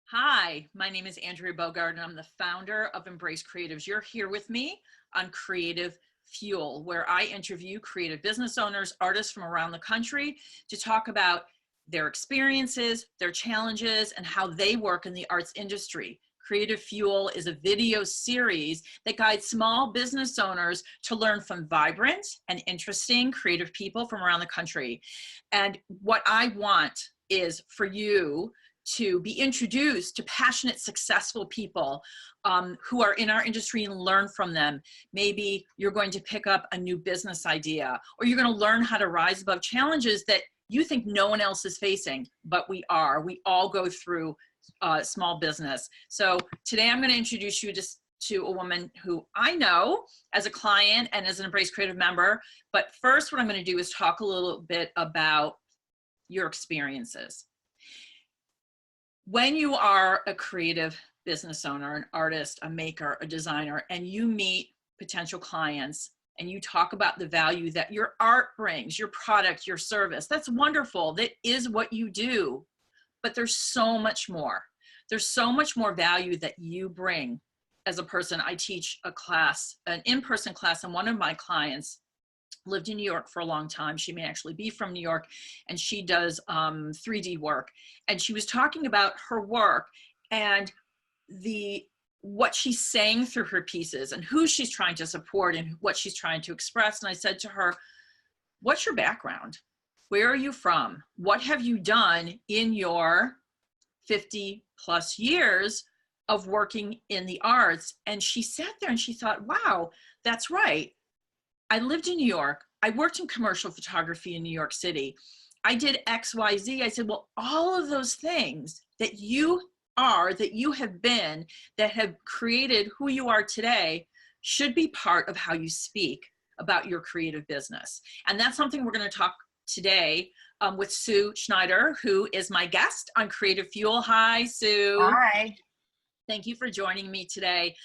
Hi, my name is Andrea Bogart, and I'm the founder of Embrace Creatives. You're here with me on Creative Fuel, where I interview creative business owners, artists from around the country to talk about their experiences, their challenges, and how they work in the arts industry. Creative Fuel is a video series that guides small business owners to learn from vibrant and interesting creative people from around the country. And what I want is for you to be introduced to passionate, successful people who are in our industry and learn from them. Maybe you're going to pick up a new business idea, or you're going to learn how to rise above challenges that you think no one else is facing, but we are. We all go through small business. So today I'm going to introduce you to a woman who I know as a client and as an Embrace Creative member. But first, what I'm going to do is talk a little bit about your experiences. When you are a creative business owner, an artist, a maker, a designer, and you meet potential clients and you talk about the value that your art brings, your product, your service, that's wonderful. That is what you do. But there's so much more. There's so much more value that you bring as a person. I teach a class, an in-person class, and one of my clients lived in New York for a long time. She may actually be from New York, and she does 3D work. And she was talking about her work and what she's saying through her pieces and who she's trying to support and what she's trying to express. And I said to her, what's your background? Where are you from? What have you done in your 50 plus years of working in the arts? And she sat there and she thought, wow, that's right. I lived in New York. I worked in commercial photography in New York City. I did X, Y, Z. I said, well, all of those things that you are, that you have been, that have created who you are today should be part of how you speak about your creative business. And that's something we're going to talk today with Sue Schneider, who is my guest on Creative Fuel. Hi, Sue. Hi. Thank you for joining me today.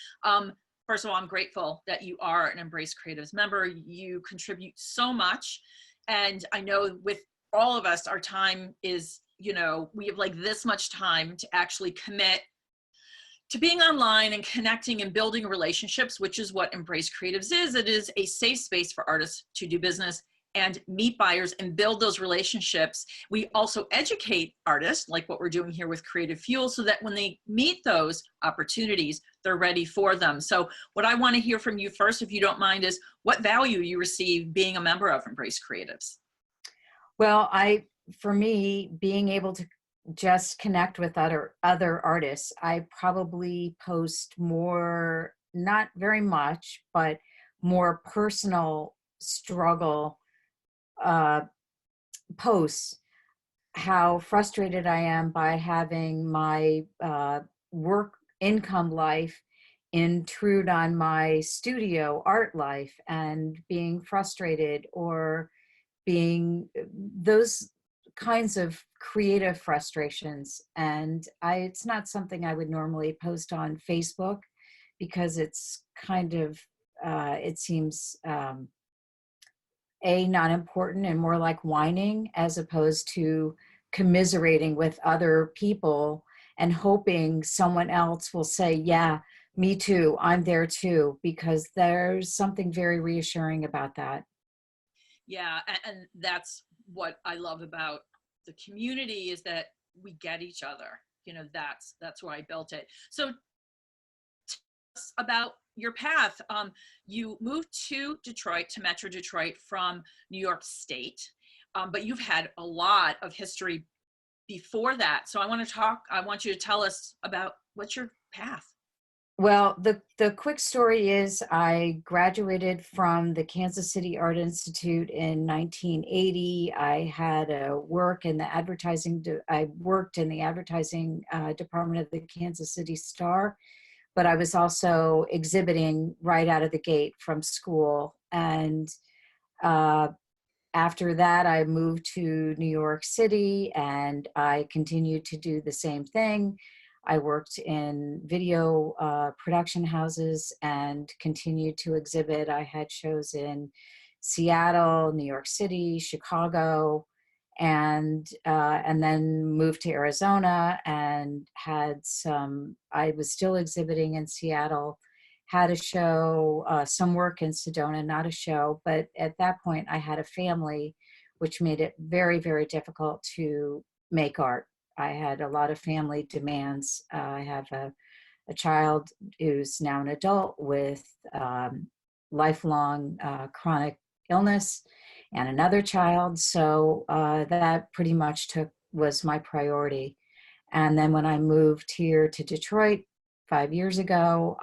First of all, I'm grateful that you are an Embrace Creatives member. You contribute so much. And I know with all of us, our time is, we have like this much time to actually commit to being online and connecting and building relationships, which is what Embrace Creatives is. It is a safe space for artists to do business and meet buyers and build those relationships. We also educate artists, like what we're doing here with Creative Fuel, so that when they meet those opportunities, they're ready for them. So what I want to hear from you first, if you don't mind, is what value you receive being a member of Embrace Creatives. Well, for me, being able to just connect with other artists, I probably post more, not very much, but more personal struggle posts, how frustrated I am by having my work income life intrude on my studio art life and being frustrated, or being those kinds of creative frustrations. And it's not something I would normally post on Facebook because it's kind of, it seems not important and more like whining, as opposed to commiserating with other people and hoping someone else will say, yeah, me too, I'm there too, because there's something very reassuring about that. Yeah, and that's what I love about the community, is that we get each other. That's why I built it. So tell us about your path. You moved to Detroit, to Metro Detroit from New York State, but you've had a lot of history before that. So I want you to tell us about what's your path. Well, the quick story is I graduated from the Kansas City Art Institute in 1980. I had worked in the advertising department of the Kansas City Star, but I was also exhibiting right out of the gate from school. And after that, I moved to New York City and I continued to do the same thing. I worked in video production houses and continued to exhibit. I had shows in Seattle, New York City, Chicago, and then moved to Arizona and I was still exhibiting in Seattle, had a show, some work in Sedona, not a show, but at that point I had a family, which made it very, very difficult to make art. I had a lot of family demands. I have a child who's now an adult with lifelong chronic illness, and another child. So that pretty much was my priority. And then when I moved here to Detroit 5 years ago,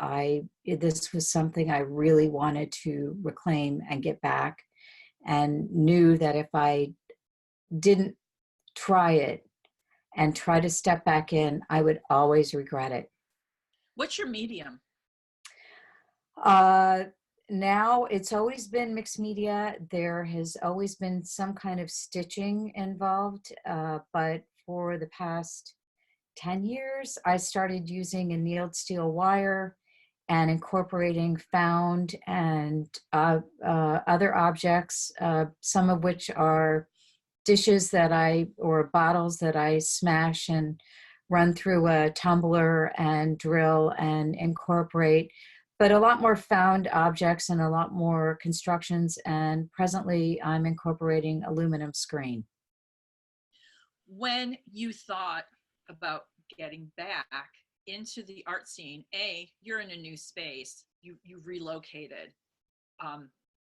this was something I really wanted to reclaim and get back, and knew that if I didn't try it and try to step back in, I would always regret it. What's your medium? Uh, Now it's always been mixed media. There has always been some kind of stitching involved, but for the past 10 years, I started using annealed steel wire and incorporating found and other objects, some of which are dishes or bottles that I smash and run through a tumbler and drill and incorporate, but a lot more found objects and a lot more constructions. And presently I'm incorporating aluminum screen. When you thought about getting back into the art scene, you're in a new space, you've relocated,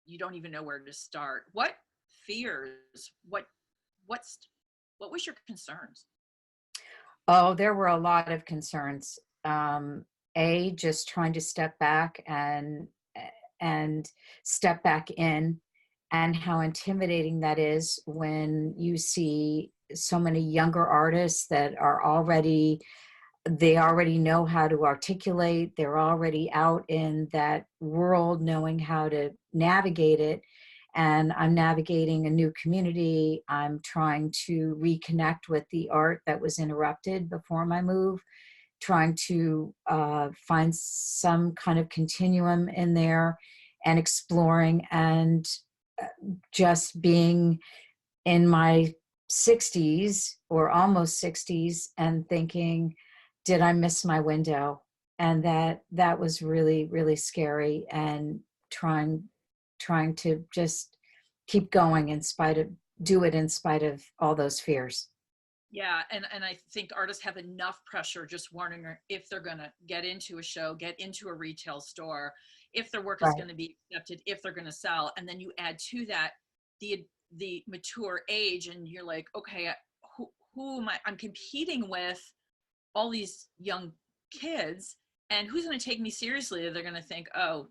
you don't even know where to start. What fears, what was your concerns? Oh, there were a lot of concerns. Just trying to step back and step back in, and how intimidating that is when you see so many younger artists that they already know how to articulate. They're already out in that world, knowing how to navigate it. And I'm navigating a new community. I'm trying to reconnect with the art that was interrupted before my move, trying to find some kind of continuum in there, and exploring, and just being in my 60s or almost 60s and thinking, did I miss my window? And that was really, really scary, and trying to just keep going do it in spite of all those fears. Yeah, and I think artists have enough pressure just wondering if they're going to get into a show, get into a retail store, if their work is Right. going to be accepted, if they're going to sell. And then you add to that the mature age, and you're like, okay, who am I? I'm competing with all these young kids, and who's going to take me seriously? They're going to think, oh,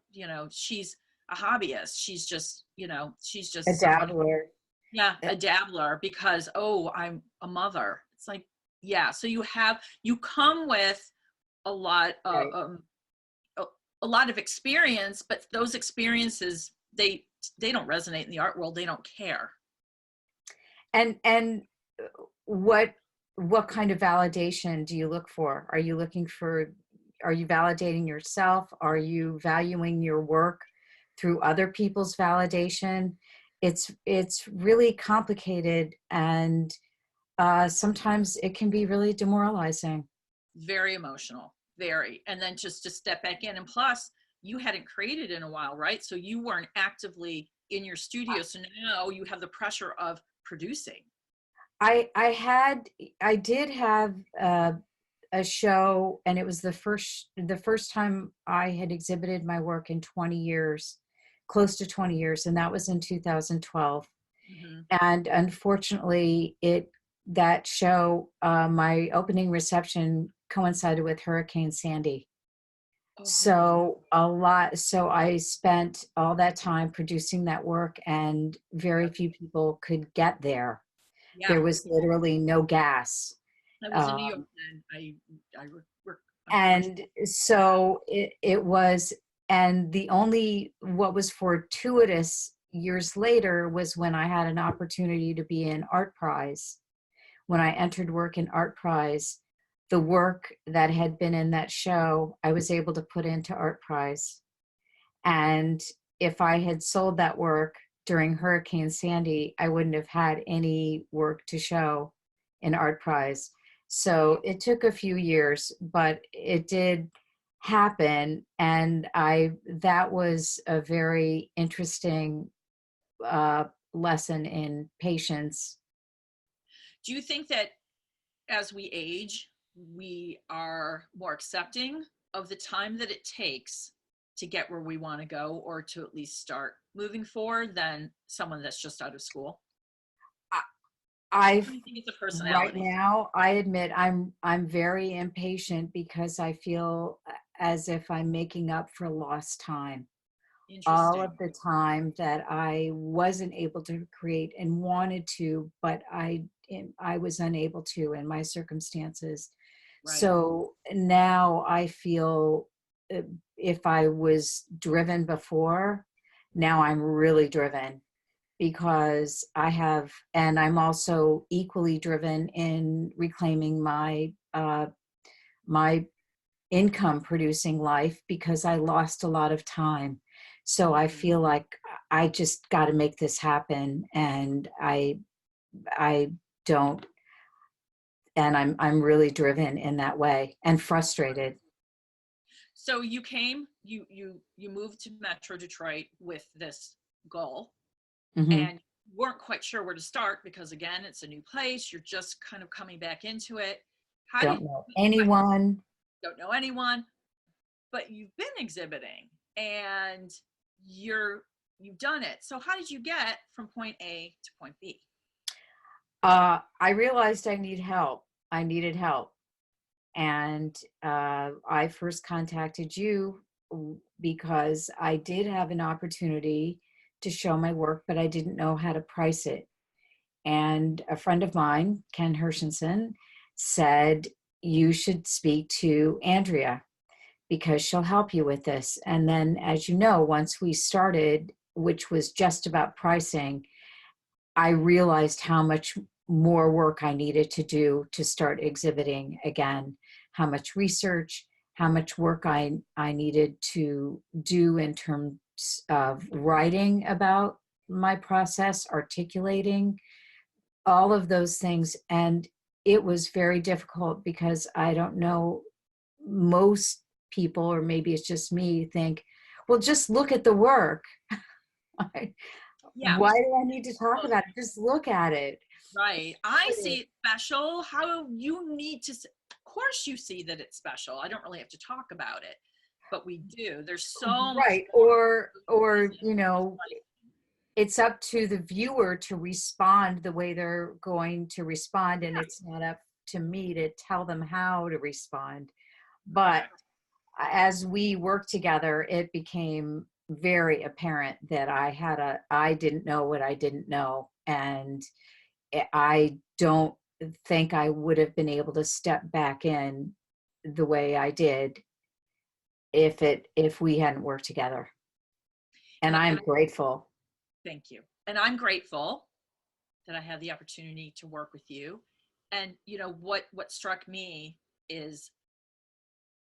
she's a hobbyist. She's A just someone, dabbler. yeah, a dabbler, because, oh, I'm a mother. It's like, yeah. So you come with a lot of Right. a lot of experience, but those experiences, they don't resonate in the art world. They don't care. And what what kind of validation do you look for? Are you validating yourself? Are you valuing your work through other people's validation? It's really complicated, and sometimes it can be really demoralizing. Very emotional, very. And then just to step back in, and plus you hadn't created in a while, right? So you weren't actively in your studio, so now you have the pressure of producing. I did have a show, and it was the first time I had exhibited my work in 20 years, close to 20 years, and that was in 2012. Mm-hmm. And unfortunately, that show, my opening reception coincided with Hurricane Sandy. Oh, So I spent all that time producing that work, and very yep. few people could get there. Yeah, There was literally no gas. I was in New York Um, then. I work, unfortunately. and so it was, and what was fortuitous years later was when I had an opportunity to be in Art Prize. When I entered work in Art Prize, the work that had been in that show, I was able to put into Art Prize. And if I had sold that work, during Hurricane Sandy, I wouldn't have had any work to show in Art Prize. So it took a few years, but it did happen. And that was a very interesting lesson in patience. Do you think that as we age, we are more accepting of the time that it takes to get where we want to go, or to at least start moving forward, than someone that's just out of school? I Do you think it's a Right personality? now, I admit I'm very impatient because I feel as if I'm making up for lost time. All Interesting. of the time that I wasn't able to create and wanted to, but I was unable to in my circumstances. Right. So now I feel, uh, if I was driven before, now I'm really driven because and I'm also equally driven in reclaiming my income producing life because I lost a lot of time. So I Mhm. feel like I just got to make this happen, and I don't, and I'm really driven in that way and frustrated. So you moved to Metro Detroit with this goal, Hmm. and weren't quite sure where to start because, again, it's a new place. You're just kind of coming back into it. How Don't did know but anyone. don't know anyone, but you've been exhibiting, and you've done it. So how did you get from point A to point B? I realized I needed help. And I first contacted you because I did have an opportunity to show my work, but I didn't know how to price it. And a friend of mine, Ken Hershenson, said, you should speak to Andrea because she'll help you with this. And then, as you know, once we started, which was just about pricing, I realized how much more work I needed to do to start exhibiting again, how much research, how much work I needed to do in terms of writing about my process, articulating all of those things. And it was very difficult because I don't know, most people, or maybe it's just me, think, well, just look at the work. Yeah, Why do I need to talk about it? Just look at it. right. I see it special. How you need to, of course, you see that it's special. I don't really have to talk about it, but we do. There's so much Right. more Or, business, just like, it's up to the viewer to respond the way they're going to respond. And it's not up to me to tell them how to respond. But correct. as we worked together, it became very apparent that I didn't know what I didn't know. And I don't think I would have been able to step back in the way I did if we hadn't worked together. And And I'm grateful. thank you. And I'm grateful that I had the opportunity to work with you. And what struck me is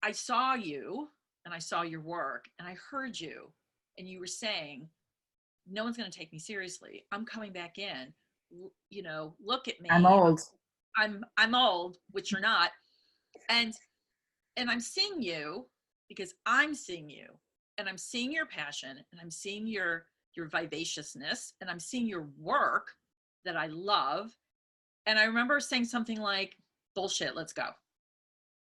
I saw you and I saw your work and I heard you, and you were saying, no one's going to take me seriously. I'm coming back in. Look at I'm me. old. I'm old, which you're not. And I'm seeing you because I'm seeing you, and I'm seeing your passion, and I'm seeing your vivaciousness, and I'm seeing your work that I love. And I remember saying something like, bullshit, let's go.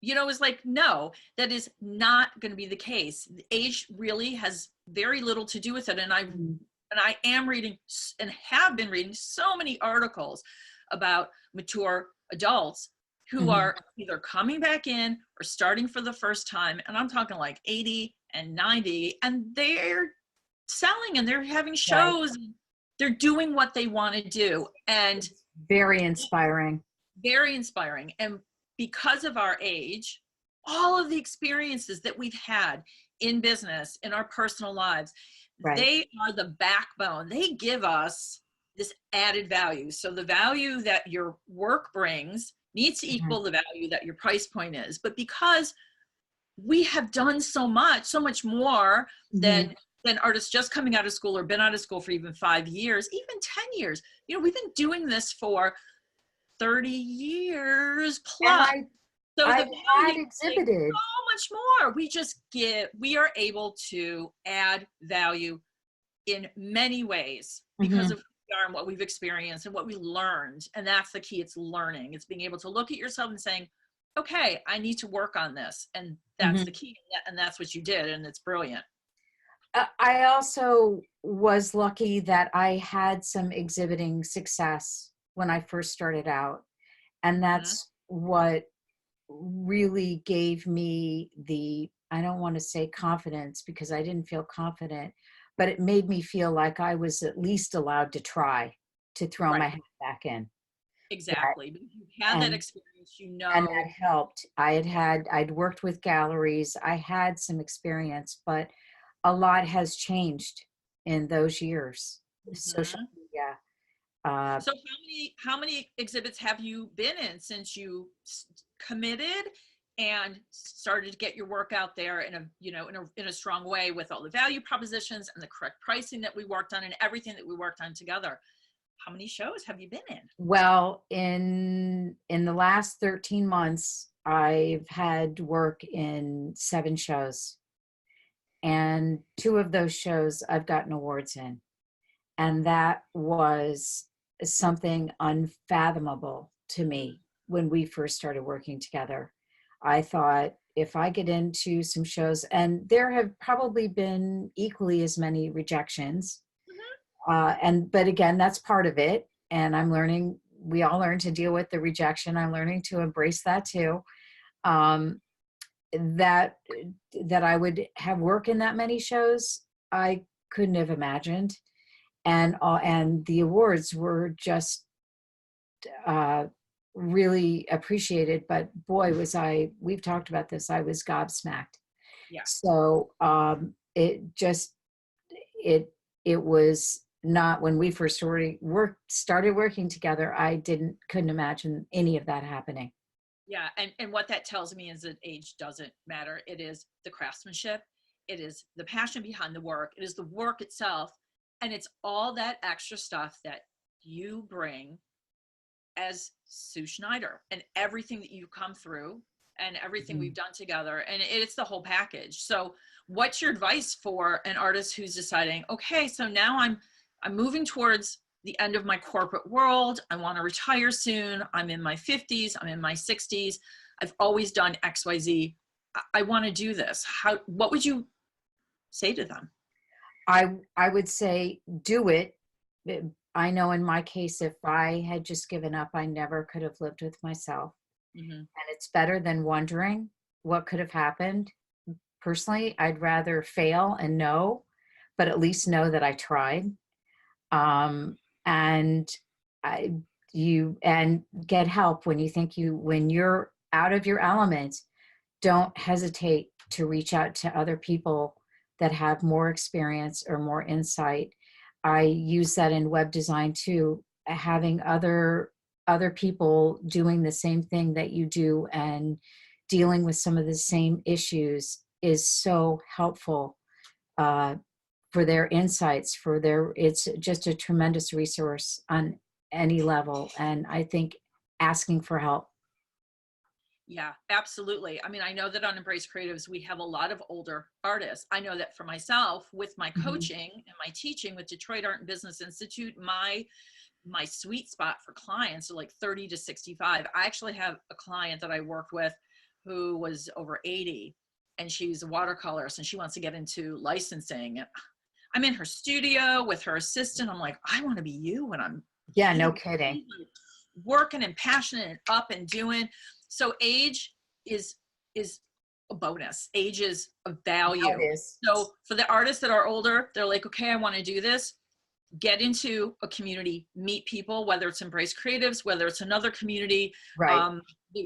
It was like, no, that is not going to be the case. Age really has very little to do with it. Mhm. And I am reading and have been reading so many articles about mature adults who Mhm. are either coming back in or starting for the first time. And I'm talking like 80 and 90, and they're selling and they're having Right. shows. They're doing what they want to do. And It's very inspiring. very inspiring. And because of our age, all of the experiences that we've had in business, in our personal lives, Right. they are the backbone. They give us this added value. So the value that your work brings needs to Mhm. equal the value that your price point is. But because we have done so much more than Mhm. than artists just coming out of school or been out of school for even 5 years, even 10 years. You know, we've been doing this for 30 years And plus. So the I've had value is exhibited. so much more. We are able to add value in many ways because Mhm, of who we are and what we've experienced and what we learned. And that's the key. It's learning. It's being able to look at yourself and saying, okay, I need to work on this. And that's the mhm. key. And that's what you did. And it's brilliant. I also was lucky that I had some exhibiting success when I first started out. And Mhm. that's what really gave me the, I don't want to say confidence because I didn't feel confident, but it made me feel like I was at least allowed to try to throw my Right. hat back in. That, Exactly. Because you had that and experience, you and that know. helped. I'd worked with galleries. I had some experience, but a lot has changed in those years. Social Mhm. media. Uh, So how many exhibits have you been in since you committed and started to get your work out there in a, you know, in a strong way with all the value propositions and the correct pricing that we worked on and everything that we worked on together? How many shows have you been in? well, in the last 13 months, I've had work in 7 shows, and 2 of those shows I've gotten awards in. And that was something unfathomable to me when we first started working together. I thought if I get into some shows, and there have probably been equally as many rejections, Mhm. but again, that's part of it. And I'm learning. We all learn to deal with the rejection. I'm learning to embrace that too. Um, that that I would have work in that many shows, I couldn't have imagined. And the awards were just uh, really appreciated. But boy, was I! We've talked about this. I was gobsmacked. Yeah. So it it was not when we first started working together. I didn't couldn't imagine any of that happening. Yeah, and what that tells me is that age doesn't matter. It is the craftsmanship, it is the passion behind the work, it is the work itself, and it's all that extra stuff that you bring as Sue Schneider and everything that you come through and everything we've Mhm. done together, and it's the whole package. So, what's your advice for an artist who's deciding, okay, so now I'm moving towards the end of my corporate world. I want to retire soon. I'm in my 50s, I'm in my 60s. I've always done XYZ. I want to do this. What would you say to them? I would say do it. Uh, I know in my case, if I had just given up, I never could have lived with myself. Hmm. And it's better than wondering what could have happened. Personally, I'd rather fail and know, but at least know that I tried. Um, and I, and get help when you think when you're out of your element, don't hesitate to reach out to other people that have more experience or more insight. I use that in web design too, having other people doing the same thing that you do and dealing with some of the same issues is so helpful uh, for their insights, it's just a tremendous resource on any level. And I think asking for help. Yeah, absolutely. I mean, I know that on Embrace Creatives, we have a lot of older artists. I know that for myself, with my Mhm. coaching and my teaching with Detroit Art and Business Institute, my sweet spot for clients are like 30 to 65. I actually have a client that I worked with who was over 80, and she's a watercolorist and she wants to get into licensing. And I'm in her studio with her assistant. I'm like, I want to be you when I'm Yeah, no 80, kidding. working and passionate and up and doing. So age is is a bonus. Age is a Now value. it is. So for the artists that are older, they're like, okay, I want to do this. Get into a community, meet people, whether it's Embrace Creatives, whether it's another community. Right. um,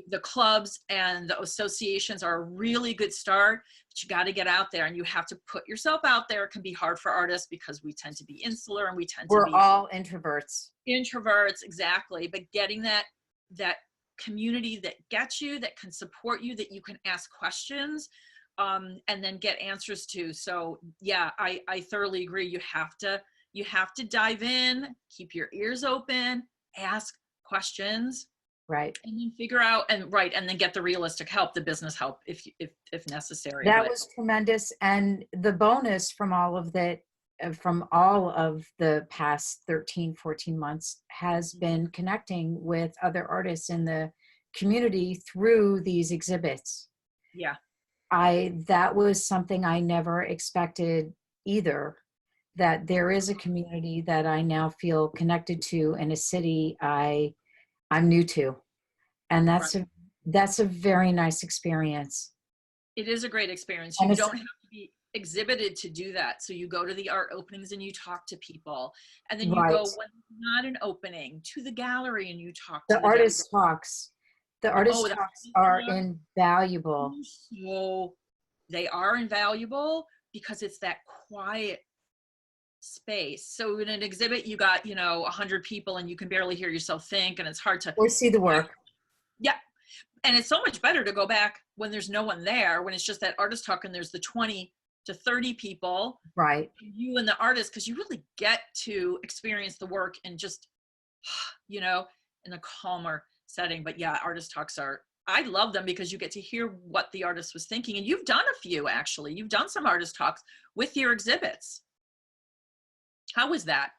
the clubs and the associations are a really good start, but you got to get out there and you have to put yourself out there. It can be hard for artists because we tend to be insular and we tend to We're be all introverts. introverts. Exactly. But getting that community that gets you, that can support you, that you can ask questions, and then get answers to. So yeah, I thoroughly agree. You have to dive in, keep your ears open, ask questions, Right. and then figure out, and right, and then get the realistic help, the business help if necessary. That But was tremendous. And the bonus from all of that, from all of the past 13, 14 months has been connecting with other artists in the community through these exhibits. yeah, That was something I never expected either, that there is a community that I now feel connected to in a city I'm new to. And right. that's a very nice experience. It is a great experience. And You it's don't have to be exhibited to do that. So you go to the art openings and you talk to people, and then you right. go, when it's not an opening, to the gallery and you talk to The the gallery. artist talks. The Oh, artist the talks are artist invaluable. talk. So they are invaluable because it's that quiet space. So in an exhibit, you got, 100 people and you can barely hear yourself think, and it's hard to, Or see the work. yeah. And it's so much better to go back when there's no one there, when it's just that artist talk and there's the 20 to 30 people, Right. you and the artist, because you really get to experience the work and just, in a calmer setting. But yeah, artist talks I love them because you get to hear what the artist was thinking. And you've done a few, actually. You've done some artist talks with your exhibits. How was that?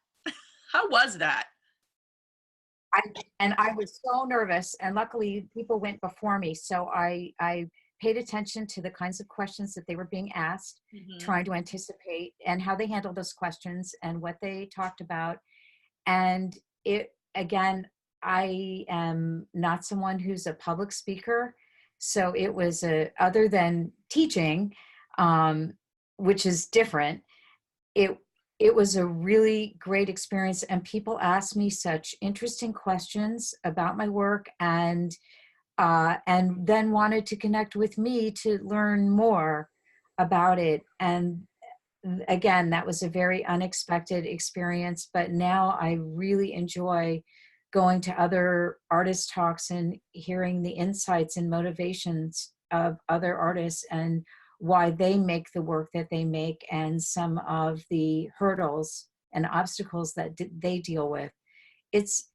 How was that? I was so nervous, and luckily people went before me. So I paid attention to the kinds of questions that they were being asked, Mm-hmm. trying to anticipate and how they handled those questions and what they talked about. And again, I am not someone who's a public speaker. So it was other than teaching, which is different. It was a really great experience, and people asked me such interesting questions about my work, and then wanted to connect with me to learn more about it. And again, that was a very unexpected experience, but now I really enjoy going to other artist talks and hearing the insights and motivations of other artists and why they make the work that they make, and some of the hurdles and obstacles that they deal with. It's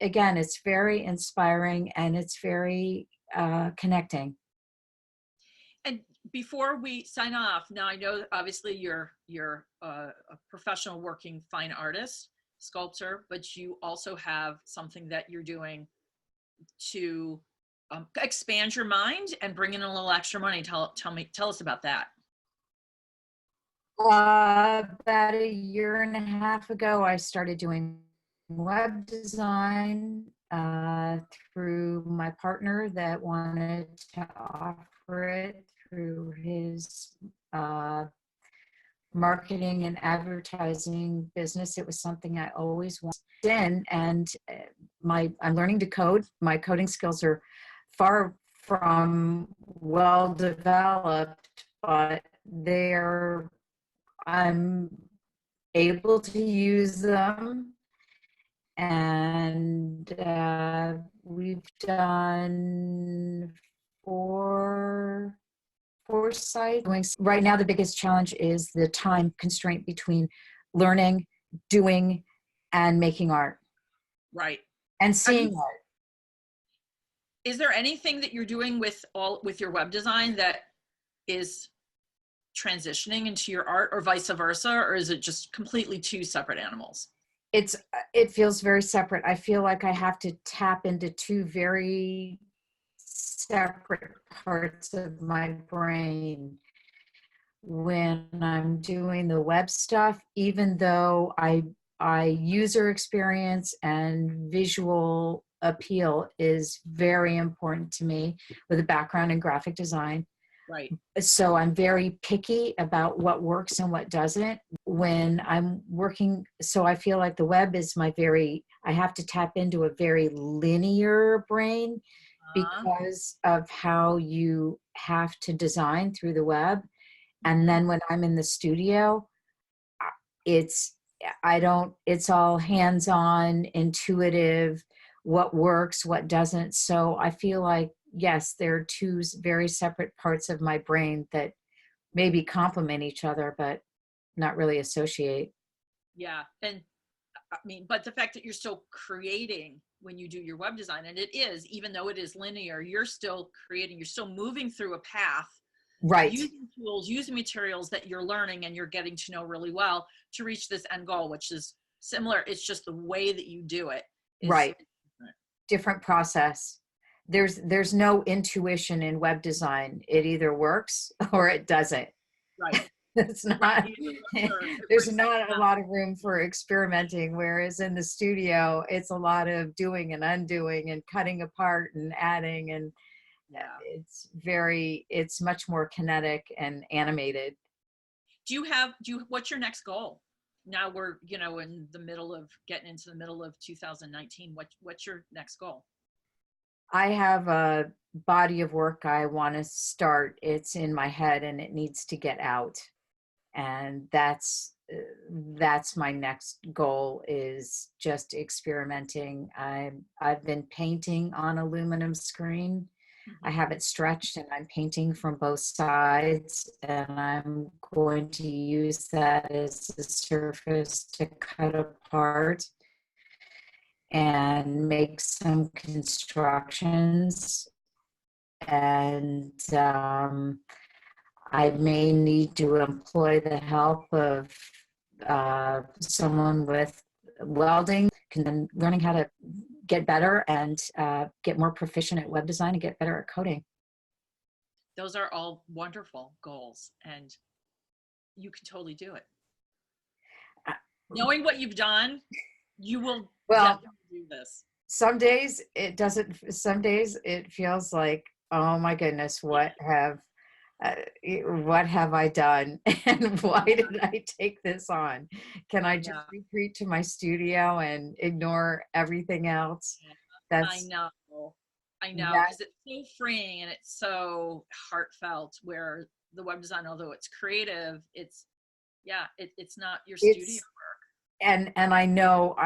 very inspiring, and it's very connecting. And before we sign off, now I know obviously you're a professional working fine artist, sculptor, but you also have something that you're doing to expand your mind and bring in a little extra money. Tell us about that. About a year and a half ago, I started doing web design through my partner that wanted to offer it through his marketing and advertising business. It was something I always wanted in, and I'm learning to code. My coding skills are far from well developed, but I'm able to use them, and we've done four sites. Right now, the biggest challenge is the time constraint between learning, doing, and making art, Right. and seeing art. Is there anything that you're doing with your web design that is transitioning into your art, or vice versa, or is it just completely two separate animals? It feels very separate. I feel like I have to tap into two very separate parts of my brain when I'm doing the web stuff, even though I user experience and visual appeal is very important to me with a background in graphic design. Right. So I'm very picky about what works and what doesn't when I'm working. So I feel like the web is I have to tap into a very linear brain because of how you have to design through the web. And then when I'm in the studio, it's all hands-on, intuitive, what works, what doesn't. So I feel like, yes, there are two very separate parts of my brain that maybe complement each other, but not really associate. Yeah. And I mean, but the fact that you're still creating when you do your web design, and it is, even though it is linear, you're still creating, you're still moving through a path, Right, using tools, using materials that you're learning and you're getting to know really well to reach this end goal, which is similar. It's just the way that you do it is right. Different process. There's no intuition in web design. It either works or it doesn't. right. It's Right. not, It there's works. not a lot of room for experimenting, whereas in the studio, it's a lot of doing and undoing and cutting apart and adding, and Yeah. it's much more kinetic and animated. What's your next goal? Now we're, in the middle of getting into the middle of 2019. What's your next goal? I have a body of work I want to start. It's in my head and it needs to get out. And that's my next goal, is just experimenting. I've been painting on aluminum screen. I Mhm. have it stretched and I'm painting from both sides, and I'm going to use that as a surface to cut apart and make some constructions. And I may need to employ the help of someone with welding, and then learning how to get better and get more proficient at web design and get better at coding. Those are all wonderful goals, and you can totally do it. Uh, Knowing what you've done, you will Well, definitely do this. some days it doesn't. Some days it feels like, oh my goodness, uh, what have I done, and why did I take this on? Can I just Yeah, retreat to my studio and ignore everything else? I That's know. I know, that. because it's so freeing and it's so heartfelt. Where the web design, although it's creative, it's not your studio. It's and I know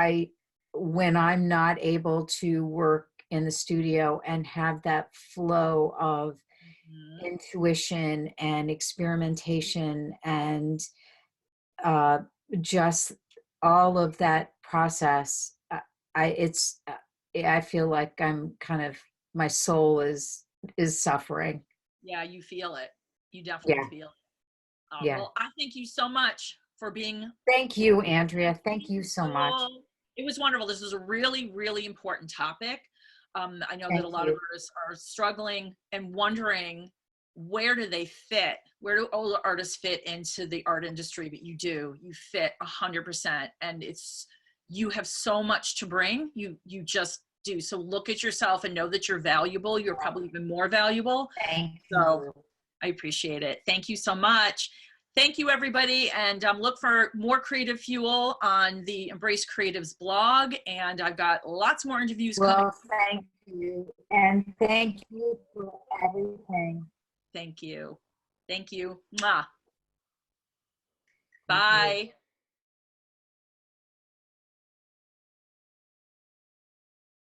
when I'm not able to work in the studio and have that flow of Mhm. intuition and experimentation and uh, just all of that process, I it's I feel like I'm kind of, my soul is suffering. Yeah, you feel it. You definitely Yeah, feel it. yeah. Well, I thank you so much for being Thank you, Andrea. Thank you so much. wonderful. It was wonderful. This is a really, really important topic. I know that a Thank lot of you. artists are struggling and wondering, where do they fit? Where do all the artists fit into the art industry? But you do. You fit 100%, and you have so much to bring. You just do. So look at yourself and know that you're valuable. You're probably even more valuable. Thank So you. I appreciate it. Thank you so much. Thank you, everybody. And look for more creative fuel on the Embrace Creatives blog. And I've got lots more interviews coming. Well, thank you. And thank you for everything. Thank you. Thank you. Mwah. Thank you. Bye.